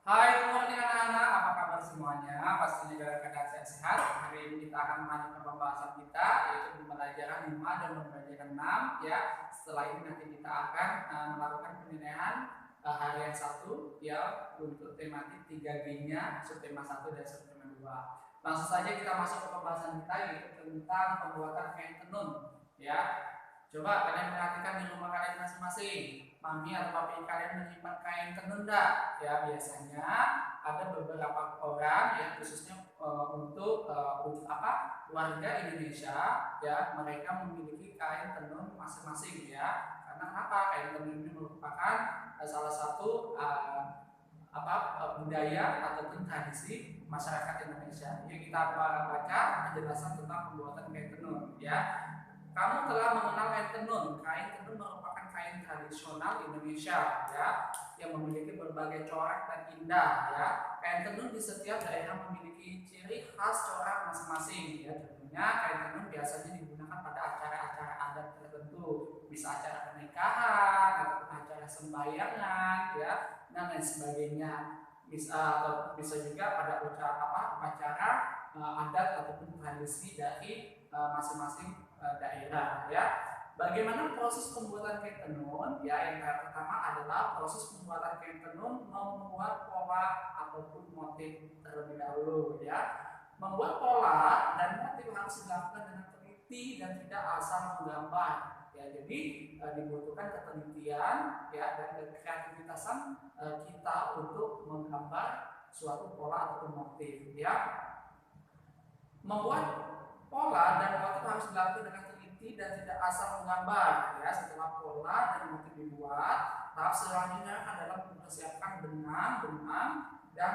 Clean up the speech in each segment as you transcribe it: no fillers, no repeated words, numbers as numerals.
Hai, good morning anak-anak. Apa kabar semuanya? Pastinya dalam keadaan sehat-sehat. Hari ini kita akan melanjutkan pembahasan kita, yaitu pembelajaran 5 dan pembelajaran 6. Ya, setelah ini nanti kita akan melakukan penilaian harian 1 ya untuk tematik 3G-nya, subtema 1 dan subtema 2. Langsung saja kita masuk ke pembahasan kita, yaitu tentang pembuatan kain tenun. Ya, coba kalian perhatikan di rumah kalian masing-masing. Mami atau papi kalian menyimpan kain tenun enggak? Ya, biasanya ada beberapa orang yang khususnya untuk warga Indonesia ya, mereka memiliki kain tenun masing-masing ya. Karena kenapa? Kain tenun ini merupakan salah satu budaya ataupun tradisi masyarakat Indonesia. Yuk kita baca penjelasan tentang pembuatan kain tenun ya. Kamu telah mengenal kain tenun. Kain tenun merupakan kain tradisional Indonesia ya, yang memiliki berbagai corak dan indah ya. Kain tenun di setiap daerah memiliki ciri khas corak masing-masing ya. Tentunya kain tenun biasanya digunakan pada acara-acara adat tertentu, bisa acara pernikahan atau acara sembayangan ya, dan lain sebagainya. Bisa juga pada upacara adat ataupun tradisi dari masing-masing daerah ya. Bagaimana proses pembuatan kain tenun? Ya, yang pertama adalah proses pembuatan kain tenun membuat pola ataupun motif terlebih dahulu ya. Membuat pola dan motif harus dilakukan dengan teliti dan tidak asal menggambar ya. Jadi dibutuhkan ketelitian ya dan kreativitasan kita untuk menggambar suatu pola ataupun motif ya. Membuat pola dan motif harus dilakukan dengan teliti dan tidak asal menggambar ya. Setelah pola dan motif dibuat, tahap selanjutnya adalah mempersiapkan benang dan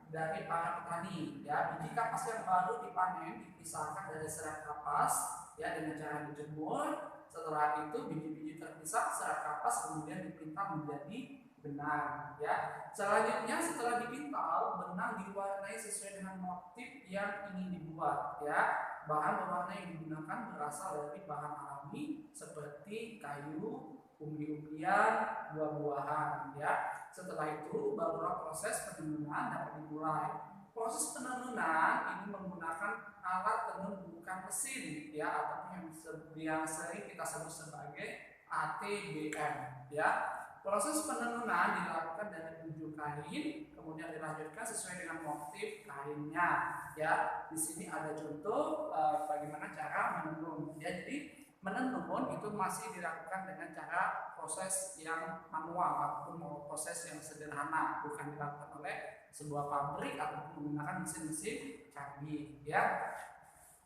dari para petani ya. Biji kapas yang baru dipanen dipisahkan dari serat kapas ya dengan cara dijemur. Setelah itu biji-biji terpisah serat kapas kemudian dipintal menjadi benang ya. Selanjutnya setelah dipintal, benang diwarnai sesuai dengan motif yang ingin dibuat ya. Bahan pewarna yang digunakan berasal dari bahan alami seperti kayu, umbi-umbian, buah-buahan ya. Setelah itu barulah proses penenunan dapat dimulai. Proses penenunan ini menggunakan alat tenun bukan mesin ya, ataupun yang sering kita sebut sebagai ATBM ya. Proses penenunan dilakukan dari ujung kain, kemudian dilanjutkan sesuai dengan motif kainnya. Ya, di sini ada contoh bagaimana cara menenun. Ya, jadi menenun itu masih dilakukan dengan cara proses yang manual ataupun proses yang sederhana, bukan dilakukan oleh sebuah pabrik ataupun menggunakan mesin-mesin canggih. Ya.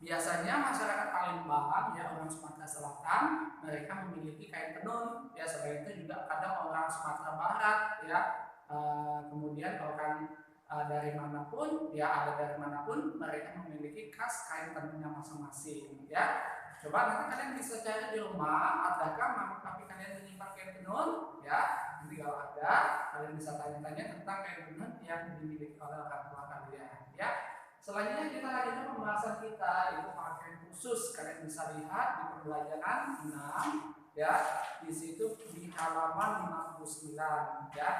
Biasanya masyarakat Palembang ya, orang Sumatera Selatan, mereka memiliki kain tenun ya. Selain itu juga kadang orang Sumatera Barat ya, kemudian orang dari manapun ya, ada dari manapun, mereka memiliki khas kain tenunnya masing-masing ya. Coba nanti kalian bisa cari di rumah, adakah mama papi kalian menyimpan kain tenun ya. Nanti kalau ada, kalian bisa tanya-tanya tentang kain tenun yang dimiliki oleh orang tua kalian ya. Selanjutnya kita lanjutkan pembahasan kita, yaitu pakaian khusus. Kalian bisa lihat di pembelajaran 6 ya, di situ di halaman 59 ya.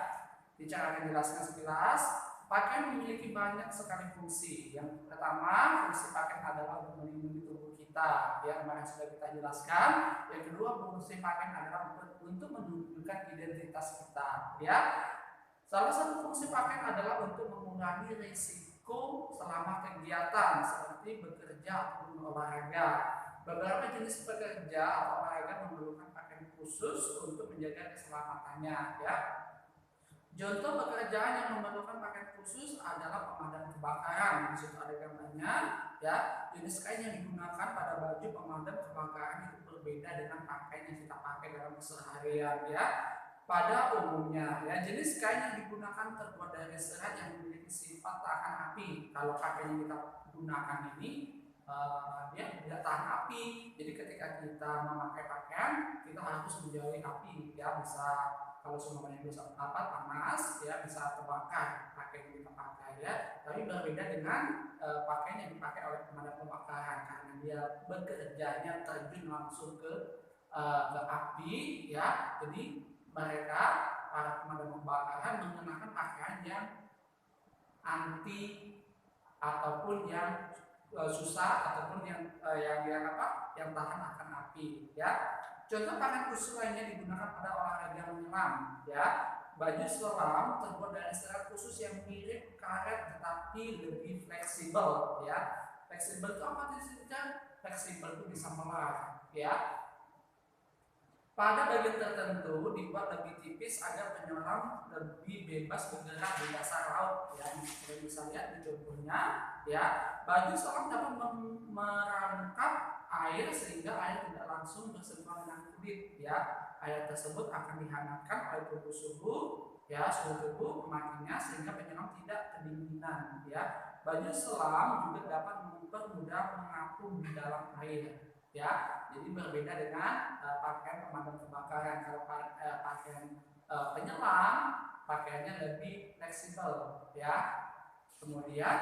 Bicara akan jelaskan sekilas. Pakaian memiliki banyak sekali fungsi. Yang pertama, fungsi pakaian adalah untuk melindungi tubuh kita ya, kemarin sudah kita jelaskan. Yang kedua, fungsi pakaian adalah untuk menunjukkan identitas kita ya. Salah satu fungsi pakaian adalah untuk mengurangi risiko selama kegiatan seperti bekerja ataupun olahraga. Beberapa jenis pekerja atau olahraga memerlukan pakaian khusus untuk menjaga keselamatannya ya. Contoh pekerjaan yang memerlukan pakaian khusus adalah pemadam kebakaran. Di situ ada gambarnya ya. Jenis kain yang digunakan pada baju pemadam kebakaran itu berbeda dengan pakaian yang kita pakai dalam keseharian ya. Pada umumnya ya, jenis kain yang digunakan terbuat dari serat yang memiliki sifat tahan api. Kalau pakaian yang kita gunakan ini dia tidak tahan api. Jadi ketika kita memakai pakaian, kita harus menjauhi api ya. Bisa kalau semuanya bisa panas ya, bisa terbakar pakaian yang kita pakai ya. Tapi berbeda dengan pakaian yang dipakai oleh pemadam kebakaran, karena dia bekerjanya terjun langsung ke api ya. Jadi mereka para pemadam kebakaran mengenakan pakaian yang anti ataupun yang susah ataupun yang tahan akan api ya. Contoh pakaian khusus lainnya digunakan pada olahraga menyelam ya. Baju selam terbuat dari serat khusus yang mirip karet tetapi lebih fleksibel ya. Fleksibel itu apa maksudnya? Fleksibel itu bisa melar ya. Pada bagian tertentu dibuat lebih tipis agar penyelam lebih bebas bergerak di dasar laut ya. Kita bisa lihat di contohnya ya. Baju selam dapat merangkap air sehingga air tidak langsung bersentuhan dengan kulit ya. Air tersebut akan dihangatkan oleh suhu tubuh pemakainya sehingga penyelam tidak kedinginan ya. Baju selam juga dapat mempermudah mengapung di dalam air ya. Jadi berbeda dengan pakaian pemadam kebakaran. Kalau pakaian penyelam pakaiannya lebih fleksibel ya. Kemudian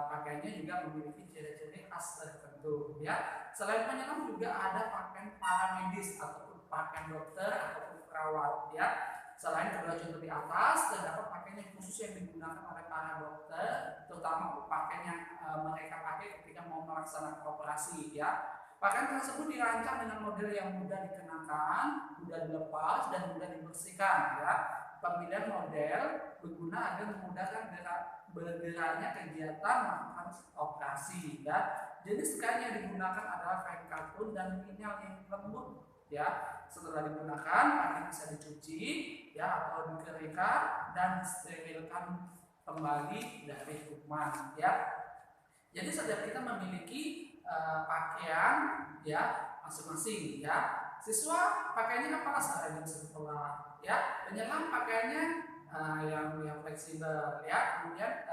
pakaiannya juga memiliki ciri-ciri khas tertentu ya. Selain penyelam juga ada pakaian paramedis ataupun pakaian dokter ataupun perawat ya. Selain kedua contoh di atas, terdapat pakaian yang khusus yang digunakan oleh para dokter, terutama pakaian yang mereka pakai ketika mau melaksanakan operasi ya. Pakaian tersebut dirancang dengan model yang mudah dikenakan, mudah dilepas, dan mudah dibersihkan ya. Pemilihan model berguna agar memudahkan bergeraknya kegiatan melakukan operasi ya. Jenis kain yang digunakan adalah kain katun dan linal yang lembut ya. Setelah digunakan, pakaian bisa dicuci ya atau dikeringkan dan disterilkan kembali dari kuman ya. Jadi setiap kita memiliki pakaian ya masing-masing ya. Siswa pakaiannya apa? Seragam sekolah ya. Penyelam pakaiannya yang fleksibel ya. Kemudian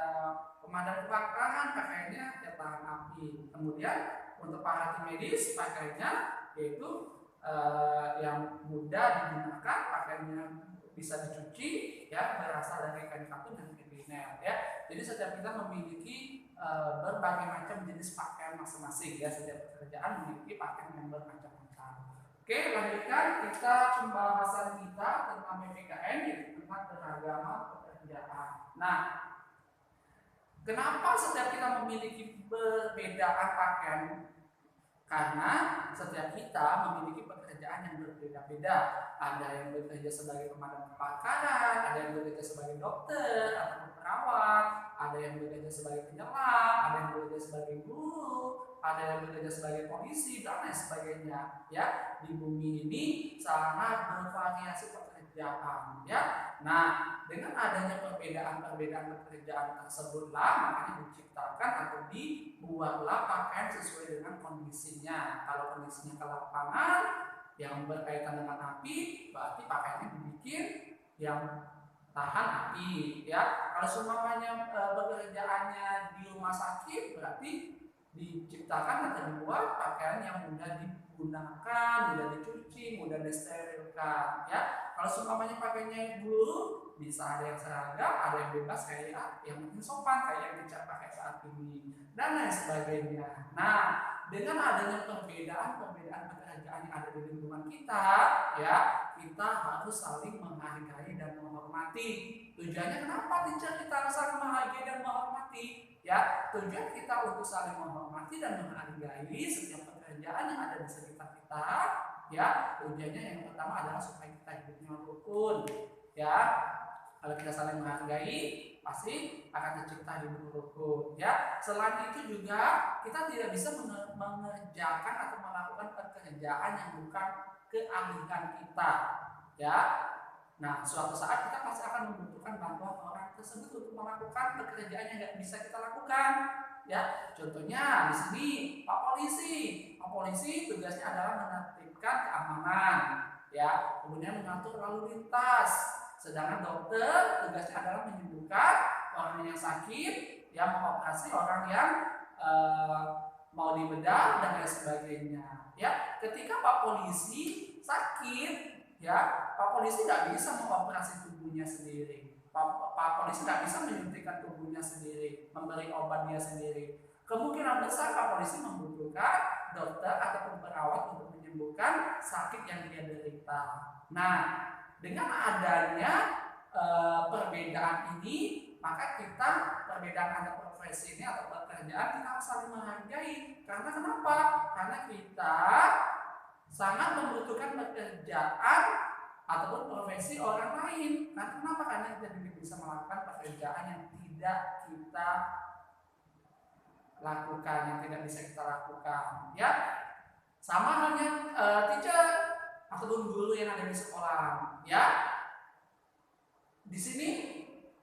pemadam kebakaran pakaiannya yang tahan api. Kemudian untuk para tim medis pakaiannya yaitu yang mudah digunakan, pakaiannya bisa dicuci ya, berasal dari kain katun dan linel ya. Jadi setiap kita memiliki berbagai macam jenis pakaian masing-masing ya. Setiap pekerjaan memiliki pakaian yang bermacam-macam. Oke, lanjutkan kita pembahasan kita tentang PPKN yaitu tentang keragaman pekerjaan. Nah, kenapa setiap kita memiliki perbedaan pakaian? Karena setiap kita memiliki pekerjaan yang berbeda-beda. Ada yang bekerja sebagai pemadam kebakaran, ada yang bekerja sebagai dokter atau perawat, ada yang bekerja sebagai penyelam, ada yang bekerja sebagai guru, ada yang bekerja sebagai polisi dan lain sebagainya. Ya, di bumi ini sangat bervariasi pekerjaan. Ya, nah dengan adanya perbedaan pekerjaan tersebutlah makanya diciptakan atau dibuatlah pakaian sesuai dengan kondisinya. Kalau kondisinya ke lapangan yang berkaitan dengan api, berarti pakaiannya dibikin yang tahan api ya. Kalau semuanya pekerjaannya di rumah sakit, berarti diciptakan atau dibuat pakaian yang mudah digunakan, mudah dicuci, mudah disterilkan ya. Kalau semuanya pakainya guru, bisa ada yang seragam, ada yang bebas kayak yang mungkin sopan kayak yang kita pakai saat ini dan lain sebagainya. Nah, dengan adanya perbedaan pekerjaan yang ada di lingkungan kita, ya kita harus saling menghargai dan menghormati. Tujuannya kenapa teacher kita harus saling menghargai dan menghormati? Ya, tujuan kita untuk saling menghormati dan menghargai setiap pekerjaan yang ada di sekitar kita. Ya, tujuannya yang pertama adalah supaya kita hidupnya rukun. Ya, kalau kita saling menghargai, pasti akan tercipta hidup rukun. Ya, selain itu juga kita tidak bisa mengerjakan atau melakukan pekerjaan yang bukan keahlian kita. Ya, nah suatu saat kita pasti akan membutuhkan bantuan orang tersebut untuk melakukan pekerjaan yang nggak bisa kita lakukan. Ya, contohnya di sini Pak Polisi tugasnya adalah menertibkan keamanan. Ya, kemudian mengatur lalu lintas. Sedangkan dokter tugasnya adalah menyembuhkan orang yang sakit, yang mengoperasi orang yang mau dibedah dan lain sebagainya. Ya, ketika Pak Polisi sakit, ya Pak Polisi nggak bisa mengoperasi tubuhnya sendiri. Pak Polisi nggak bisa menyuntikkan tubuhnya sendiri, memberi obat dia sendiri. Kemungkinan besar Pak Polisi membutuhkan dokter ataupun perawat untuk menyembuhkan sakit yang dia derita. Nah, dengan adanya perbedaan ini, maka kita perbedaan antar profesi ini atau pekerjaan kita harus saling menghargai. Karena kenapa? Karena kita sangat membutuhkan pekerjaan ataupun profesi orang lain. Nah, kenapa? Karena kita bisa melakukan pekerjaan yang tidak kita lakukan, yang tidak bisa kita lakukan. Ya, sama halnya teacher ataupun guru yang ada di sekolah. Ya, di sini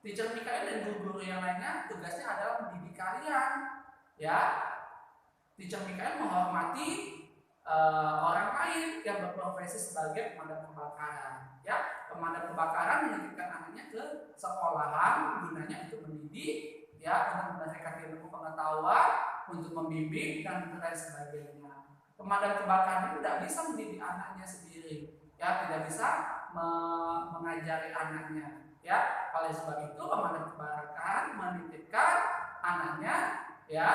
teacher Mikael dan guru-guru yang lainnya tugasnya adalah mendidik kalian. Ya, teacher Mikael menghormati orang lain yang berprofesi sebagai pemadam kebakaran. Ya, pemadam kebakaran menitipkan anaknya ke sekolahan gunanya untuk mendidik, ya, untuk memberikan ilmu pengetahuan, untuk membimbing dan lain sebagainya. Pemadam kebakaran itu tidak bisa mendidik anaknya sendiri, ya, tidak bisa mengajari anaknya. Ya, oleh sebab itu pemadam kebakaran menitipkan anaknya, ya,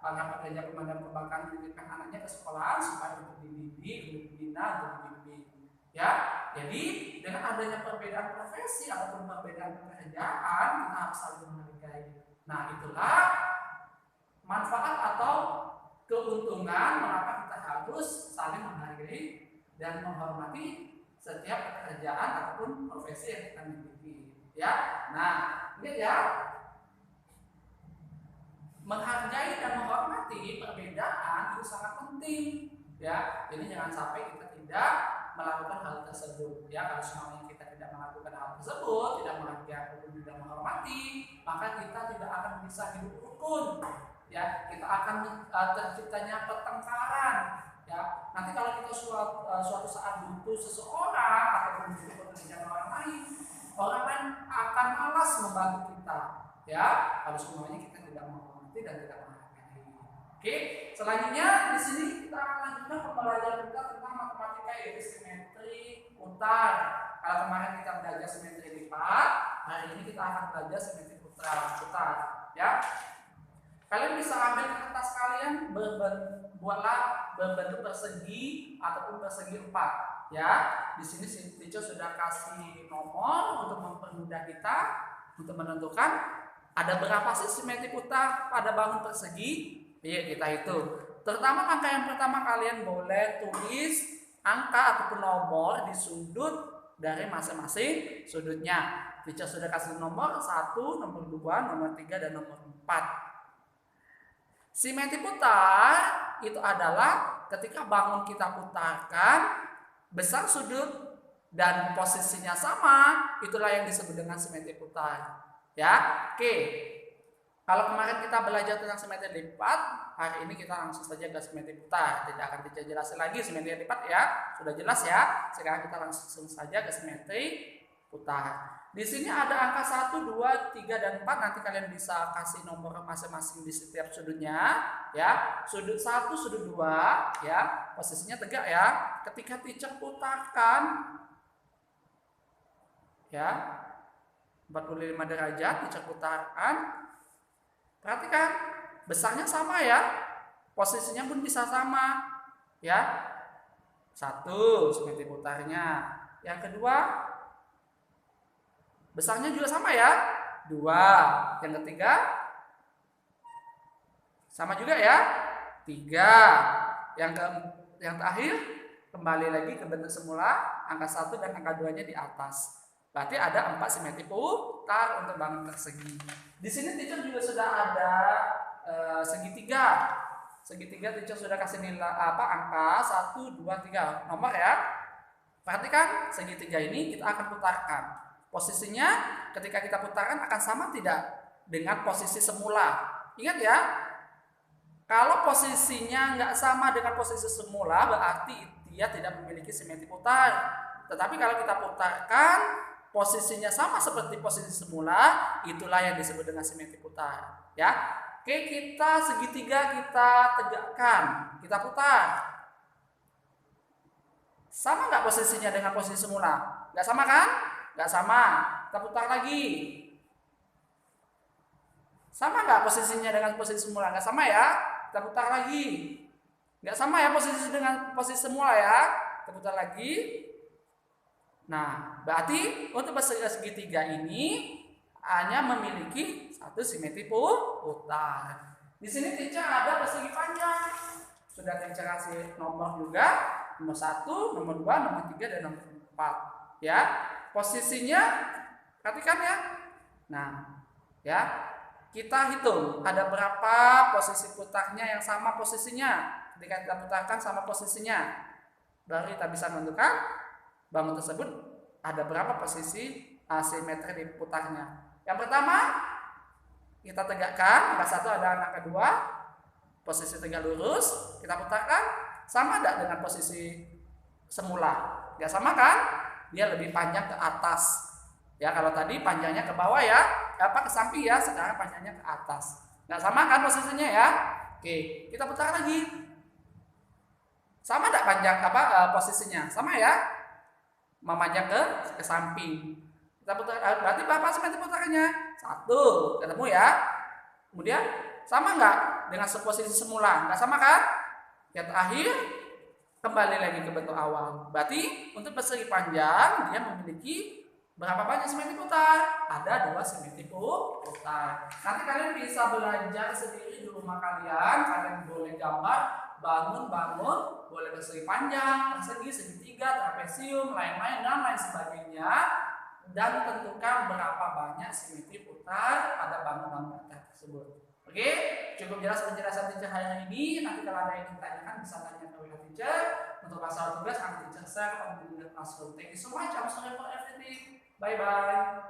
para pekerja pemadam kebakaran menitipkan anaknya ke sekolah supaya untuk dididik, untuk dibina, untuk dibimbing. Ya, jadi dengan adanya perbedaan profesi ataupun perbedaan pekerjaan kita harus saling menghargai. Nah, itulah manfaat atau keuntungan mengapa kita harus saling menghargai dan menghormati setiap pekerjaan ataupun profesi yang kita miliki. Ya, nah, lihat ya, menghargai dan menghormati perbedaan itu sangat penting. Ya, jadi jangan sampai kita tidak melakukan hal tersebut. Ya, kalau semuanya kita tidak melakukan hal tersebut, tidak menghargai ataupun tidak menghormati, maka kita tidak akan bisa hidup rukun. Ya, kita akan terciptanya pertengkaran. Ya, nanti kalau kita suatu saat butuh seseorang ataupun butuh pekerjaan orang lain akan malas membantu kita. Ya, kalau semuanya kita tidak menghormati dan tidak menghargai. Oke, selanjutnya di sini kita akan lanjutkan pembelajaran kita tentang matematika yaitu simetri putar. Kalau kemarin kita belajar simetri lipat, hari ini kita akan belajar simetri putar. Ya, kalian bisa ambil kertas kalian, buatlah berbentuk persegi ataupun persegi 4. Ya, di sini si teacher sudah kasih nomor untuk mempermudah kita untuk menentukan ada berapa sih simetri putar pada bangun persegi. Iya, kita hitung. Terutama angka yang pertama kalian boleh tulis angka ataupun nomor di sudut dari masing-masing sudutnya. Teacher sudah kasih nomor 1, nomor 2, nomor 3, dan nomor 4. Simetri putar itu adalah ketika bangun kita putarkan, besar sudut dan posisinya sama, itulah yang disebut dengan simetri putar. Ya, oke. Kalau kemarin kita belajar tentang simetri lipat, hari ini kita langsung saja ke simetri putar. Tidak akan kita jelasin lagi simetri lipat ya, sudah jelas ya. Sekarang kita langsung saja ke simetri putar. Di sini ada angka 1, 2, 3, dan 4. Nanti kalian bisa kasih nomor masing-masing di setiap sudutnya. Ya, sudut 1, sudut 2, ya, posisinya tegak ya. Ketika teacher putarkan, ya, 45 derajat teacher putarkan. Perhatikan, besarnya sama ya. Posisinya pun bisa sama. Ya. 1 simetri putarnya. Yang kedua, besarnya juga sama ya. 2. Yang ketiga, sama juga ya. 3. Yang terakhir, kembali lagi ke bentuk semula, angka 1 dan angka 2-nya di atas. Berarti ada 4 simetri putar untuk bangun persegi. Di sini teacher juga sudah ada segitiga. Segitiga teacher sudah kasih nilai angka 1, 2, 3 nomor ya. Perhatikan segitiga ini kita akan putarkan. Posisinya ketika kita putarkan akan sama tidak dengan posisi semula. Ingat ya, kalau posisinya nggak sama dengan posisi semula berarti dia tidak memiliki simetri putar. Tetapi kalau kita putarkan posisinya sama seperti posisi semula, itulah yang disebut dengan simetri putar. Ya, oke, kita segitiga kita tegakkan, kita putar. Sama nggak posisinya dengan posisi semula? Nggak sama kan? Nggak sama. Kita putar lagi. Sama nggak posisinya dengan posisi semula? Nggak sama ya. Kita putar lagi. Nggak sama ya posisi dengan posisi semula ya. Kita putar lagi. Nah, berarti untuk persegi segitiga ini hanya memiliki satu simetri putar. Di sini teacher ada persegi panjang. Sudah teacher kasih nomor juga, nomor 1, nomor 2, nomor 3, dan nomor 4. Ya, posisinya perhatikan ya. Nah, ya, kita hitung ada berapa posisi putarnya yang sama posisinya. Ketika kita putarkan sama posisinya, baru kita bisa menentukan bangun tersebut ada berapa posisi simetri diputarnya. Yang pertama, kita tegakkan, angka 1 ada angka 2, posisi tegak lurus, kita putarkan, sama tidak dengan posisi semula? Tidak sama kan? Dia lebih panjang ke atas. Ya, kalau tadi panjangnya ke bawah ya, ke samping ya, sekarang panjangnya ke atas. Nggak sama kan posisinya ya? Oke, kita putar lagi. Sama tidak panjang posisinya? Sama ya? Memanjang ke samping. Kita putar, berarti berapa simetri putarannya? 1, ketemu ya. Kemudian sama nggak dengan posisi semula? Nggak sama kan? Yang terakhir kembali lagi ke bentuk awal. Berarti untuk persegi panjang dia memiliki berapa banyak simetri putar? Ada 2 simetri putar. Nanti kalian bisa belajar sendiri di rumah kalian. Kalian boleh gambar bangun, boleh persegi panjang, persegi, segitiga, trapesium, lain-lain dan lain sebagainya. Dan tentukan berapa banyak simetri putar pada bangun-bangun tersebut. Oke, cukup jelas penjelasan teacher hari ini. Nanti kalau ada yang ditanyakan bisa tanya ke WA teacher. Untuk masalah tugas nanti teacher share on the classroom. Thank you so much. I'm sorry for everything. Bye bye.